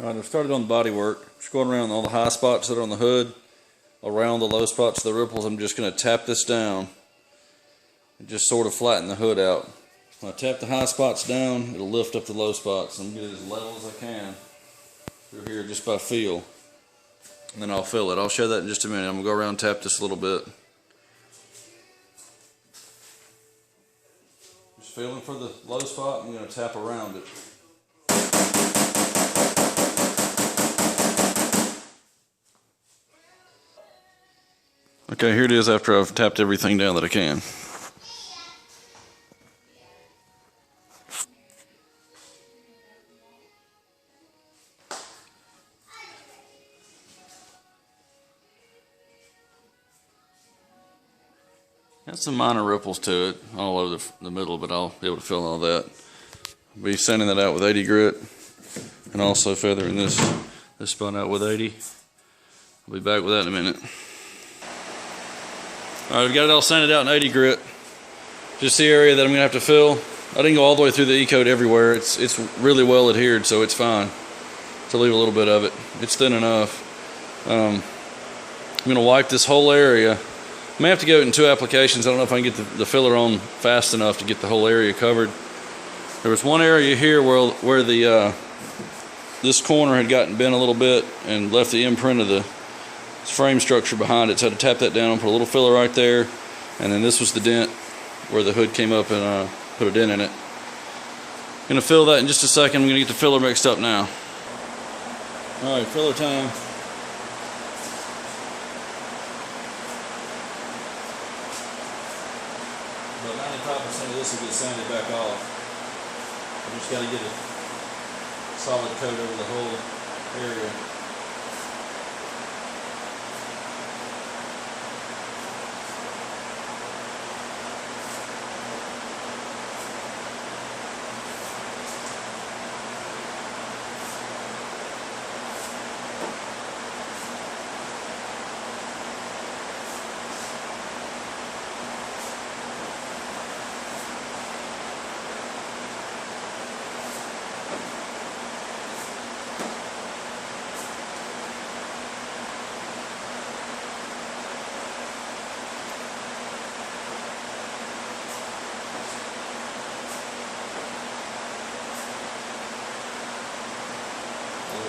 Alright, I've started on the body work. Just going around all the high spots that are on the hood, around the low spots of the ripples. I'm just going to tap this down and just sort of flatten the hood out. When I tap the high spots down, it'll lift up the low spots. I'm going to get it as level as I can through here just by feel. And then I'll fill it. I'll show that in just a minute. I'm going to go around and tap this a little bit. Just feeling for the low spot, I'm going to tap around it. Okay, here it is after I've tapped everything down that I can. Got some minor ripples to it all over the middle, but I'll be able to fill all that. I'll be sanding that out with 80 grit and also feathering this spot out with 80. I'll be back with that in a minute. Alright, we've got it all sanded out in 80 grit. Just the area that I'm going to have to fill. I didn't go all the way through the E-coat everywhere. It's really well adhered, so it's fine to leave a little bit of it. It's thin enough. I'm going to wipe this whole area. I may have to go in 2 applications. I don't know if I can get the filler on fast enough to get the whole area covered. There was one area here where the this corner had gotten bent a little bit and left the imprint of the frame structure behind it, so I had to tap that down, put a little filler right there, and then this was the dent where the hood came up and put a dent in it. I'm going to fill that in just a second. I'm going to get the filler mixed up now. Alright, filler time. About 95% of this will get sanded back off. I just got to get a solid coat over the whole area.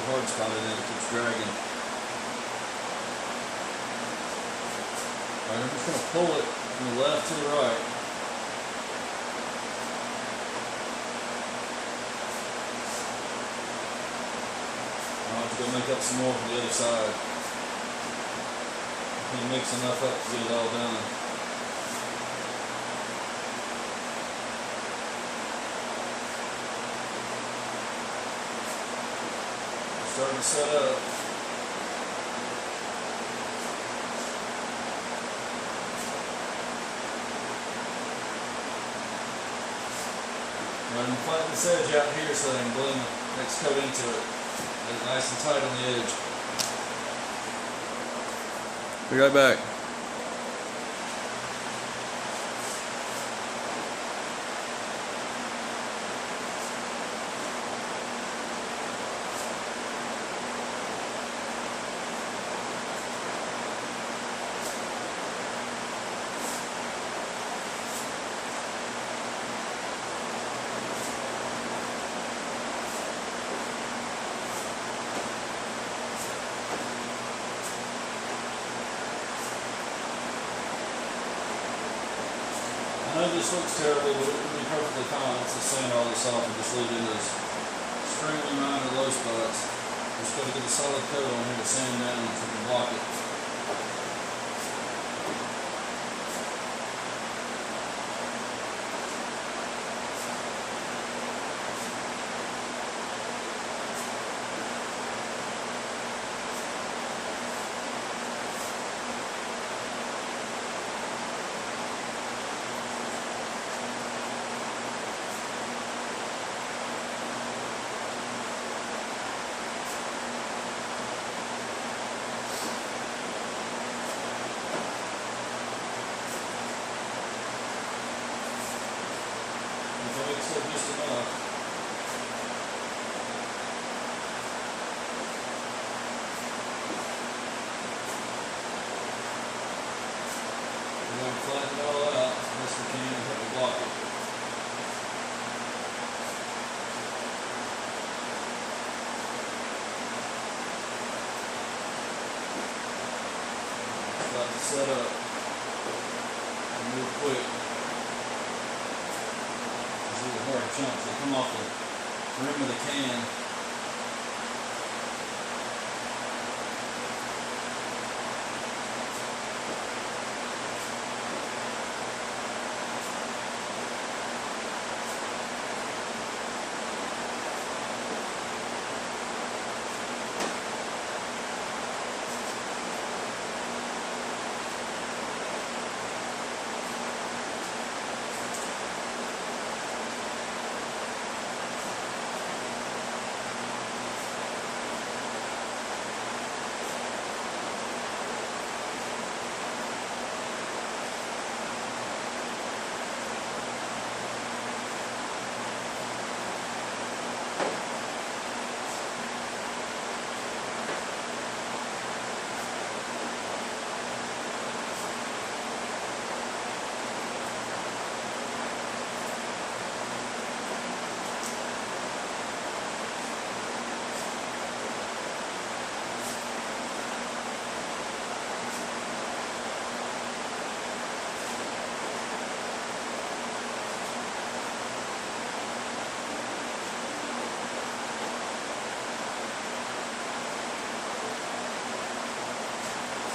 Hard spot in it, it keeps dragging. Alright, I'm just going to pull it from the left to the right. I'll have to go make up some more from the other side. I can mix enough up to get it all done. Starting to set up. I'm going to flatten this edge out here so that I can blend the next coat into it. Get it nice and tight on the edge. Be right back. I know this looks terrible, but it will be perfectly fine. Let's just sand all this off and just leave it in those extremely minor low spots. Just got to get a solid coat on here to sand down so we can block it. flatten it all out as best we can and help it block it. About to set up and move quick. These little hard chunks that come off the rim of the can.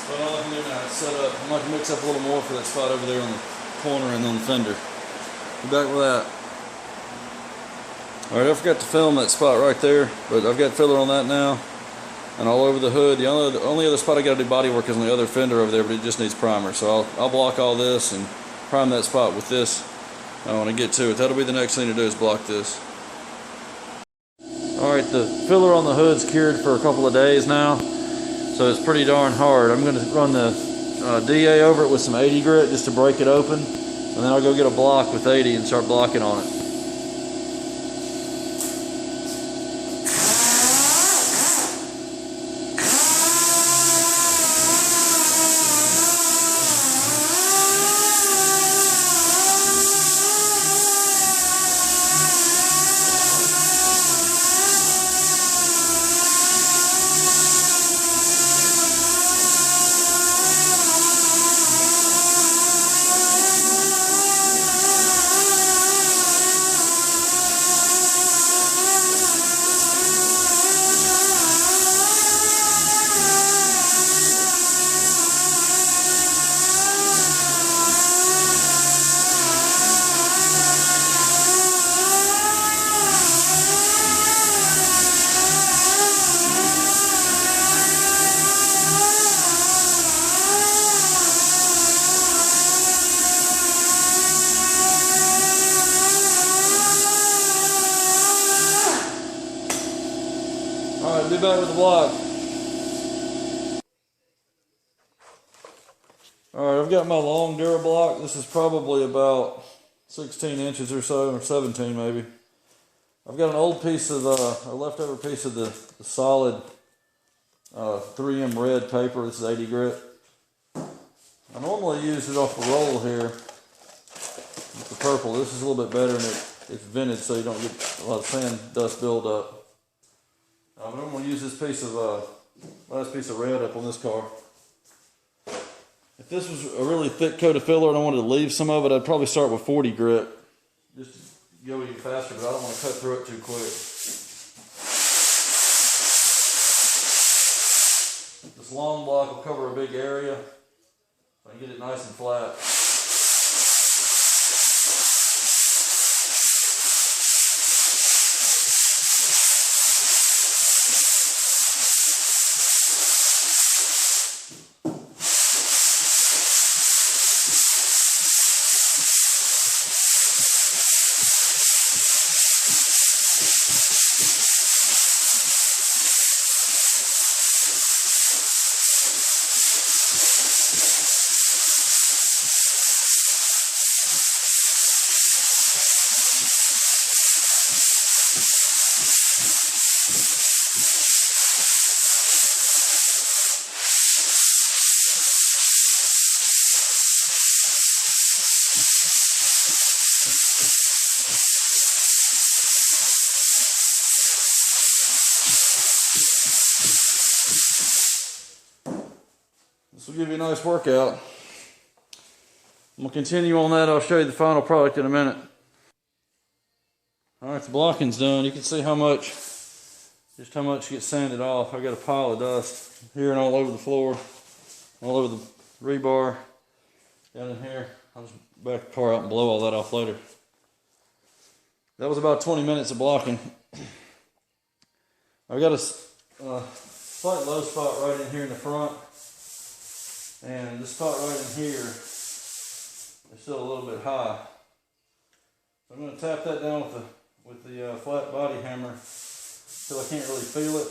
So all I can do now is set up. I'm going to mix up a little more for that spot over there on the corner and on the fender. Be back with that. Alright, I forgot to film that spot right there, but I've got filler on that now. And all over the hood. The only other spot I got to do body work is on the other fender over there, but it just needs primer. So I'll block all this and prime that spot with this when I get to it. That'll be the next thing to do is block this. Alright, the filler on the hood's cured for a couple of days now. So it's pretty darn hard. I'm going to run the DA over it with some 80 grit just to break it open. And then I'll go get a block with 80 and start blocking on it. Alright, be back with the block. Alright, I've got my long Dura block. This is probably about 16 inches or so, or 17 maybe. I've got an old piece of a leftover piece of the solid 3M red paper. This is 80 grit. I normally use it off the roll here with the purple. This is a little bit better and it's vented so you don't get a lot of sand dust buildup. But I'm going to use this piece of last piece of red up on this car. If this was a really thick coat of filler and I wanted to leave some of it, I'd probably start with 40 grit just to go even faster, but I don't want to cut through it too quick. This long block will cover a big area. I can get it nice and flat. This will give you a nice workout. I'm going to continue on that. I'll show you the final product in a minute. Alright, the blocking's done. You can see just how much gets sanded off. I got a pile of dust here and all over the floor, all over the rebar, down in here. I'll just back the car out and blow all that off later. That was about 20 minutes of blocking. I've got a slight low spot right in here in the front. And this spot right in here is still a little bit high. So I'm going to tap that down with the flat body hammer until I can't really feel it.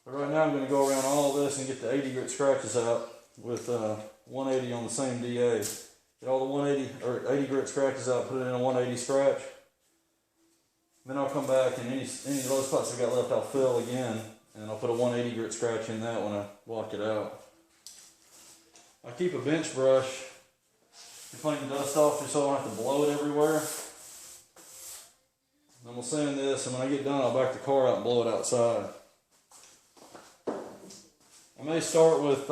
But right now I'm going to go around all this and get the 80 grit scratches out with 180 on the same DA. Get all the 180 or 80 grit scratches out, put it in a 180 scratch. Then I'll come back and any low spots I got left I'll fill again, and I'll put a 180 grit scratch in that when I block it out. I keep a bench brush to clean the dust off just so I don't have to blow it everywhere. And we'll sand this, and when I get done I'll back the car out and blow it outside. I may start with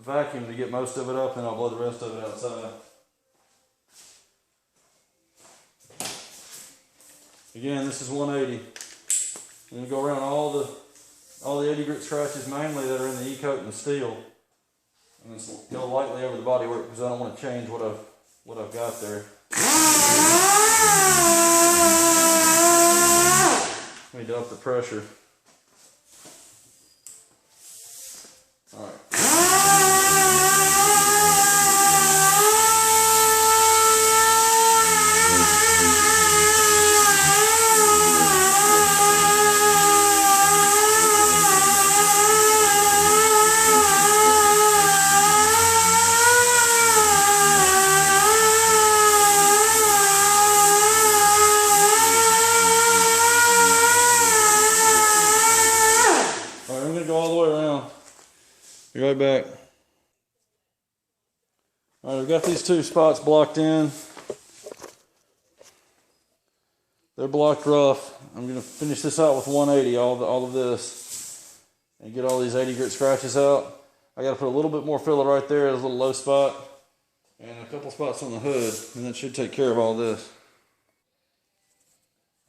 vacuum to get most of it up, and I'll blow the rest of it outside. Again, this is 180. I'm going to go around all the 80 grit scratches mainly that are in the E-coat and the steel. And just go lightly over the bodywork because I don't want to change what I've got there. I need to up the pressure. Alright. Be right back. Alright, I've got these two spots blocked in. They're blocked rough. I'm going to finish this out with 180, all of this, and get all these 80 grit scratches out. I got to put a little bit more filler right there, a little low spot, and a couple spots on the hood, and that should take care of all this.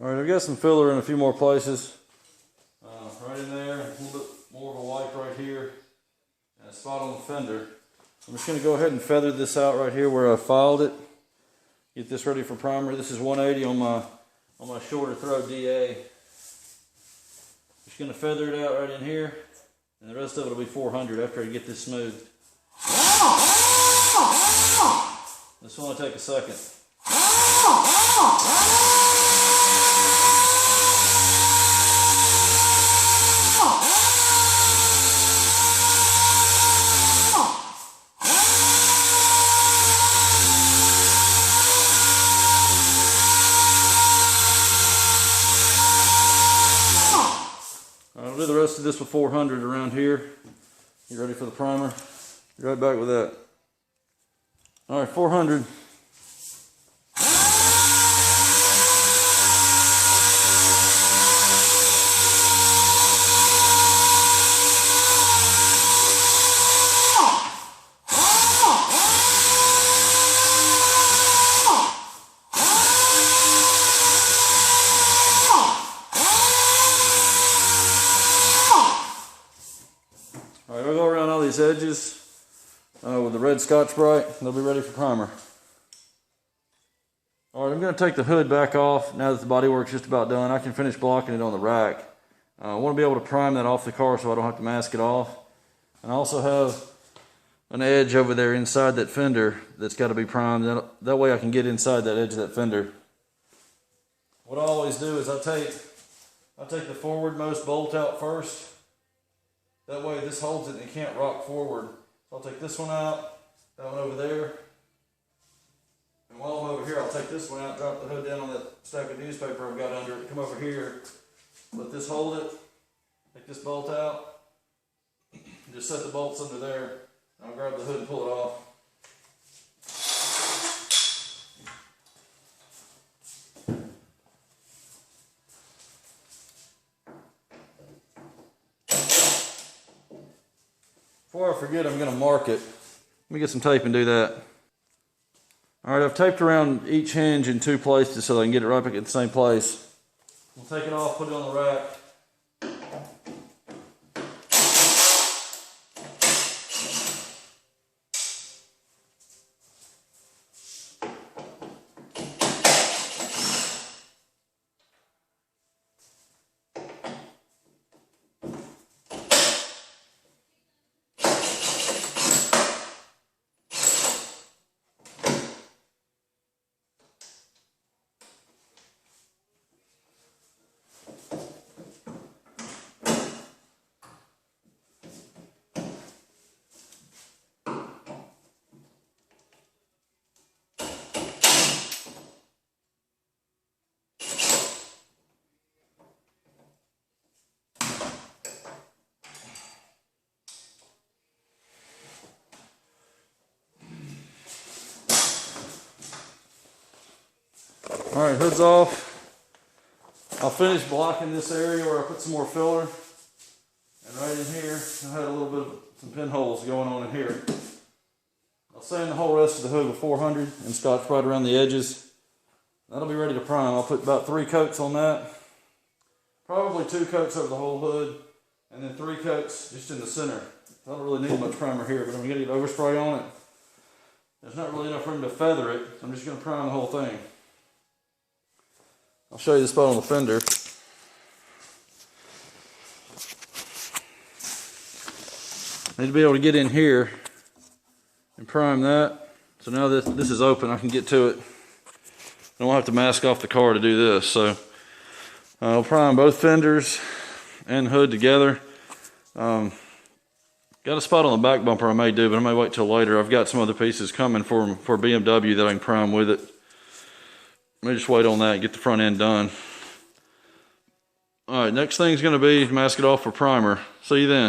Alright, I've got some filler in a few more places. Right in there, a little bit more of a wipe right here. A spot on the fender. I'm just going to go ahead and feather this out right here where I filed it. Get this ready for primer. This is 180 on my shorter throw DA. Just going to feather it out right in here, and the rest of it will be 400 after I get this smooth. This will only take a second. I'll do the rest of this with 400 around here. You ready for the primer? Be right back with that. All right, 400. Alright, I'll go around all these edges with the red Scotch-Brite, and they'll be ready for primer. Alright, I'm going to take the hood back off now that the bodywork's just about done. I can finish blocking it on the rack. I want to be able to prime that off the car so I don't have to mask it off. And I also have an edge over there inside that fender that's got to be primed. That way I can get inside that edge of that fender. What I always do is I take the forwardmost bolt out first. That way this holds it and it can't rock forward. So I'll take this one out, that one over there. And while I'm over here, I'll take this one out, drop the hood down on that stack of newspaper I've got under it, come over here, let this hold it, take this bolt out, just set the bolts under there, and I'll grab the hood and pull it off. Before I forget, I'm going to mark it. Let me get some tape and do that. All right, I've taped around each hinge in 2 places so that I can get it right back at the same place. We'll take it off, put it on the rack. All right, hood's off. I'll finish blocking this area where I put some more filler. And right in here, I had a little bit of some pinholes going on in here. I'll sand the whole rest of the hood with 400 and Scotch right around the edges. That'll be ready to prime. I'll put about 3 coats on that. Probably 2 coats over the whole hood, and then 3 coats just in the center. I don't really need much primer here, but I'm gonna get overspray on it. There's not really enough room to feather it, so I'm just gonna prime the whole thing. I'll show you the spot on the fender. I need to be able to get in here and prime that. So now that this is open, I can get to it. I don't have to mask off the car to do this. So I'll prime both fenders and hood together. Got a spot on the back bumper I may do, but I may wait till later. I've got some other pieces coming for BMW that I can prime with it. Let me just wait on that and get the front end done. All right, next thing's gonna be mask it off for primer. See you then.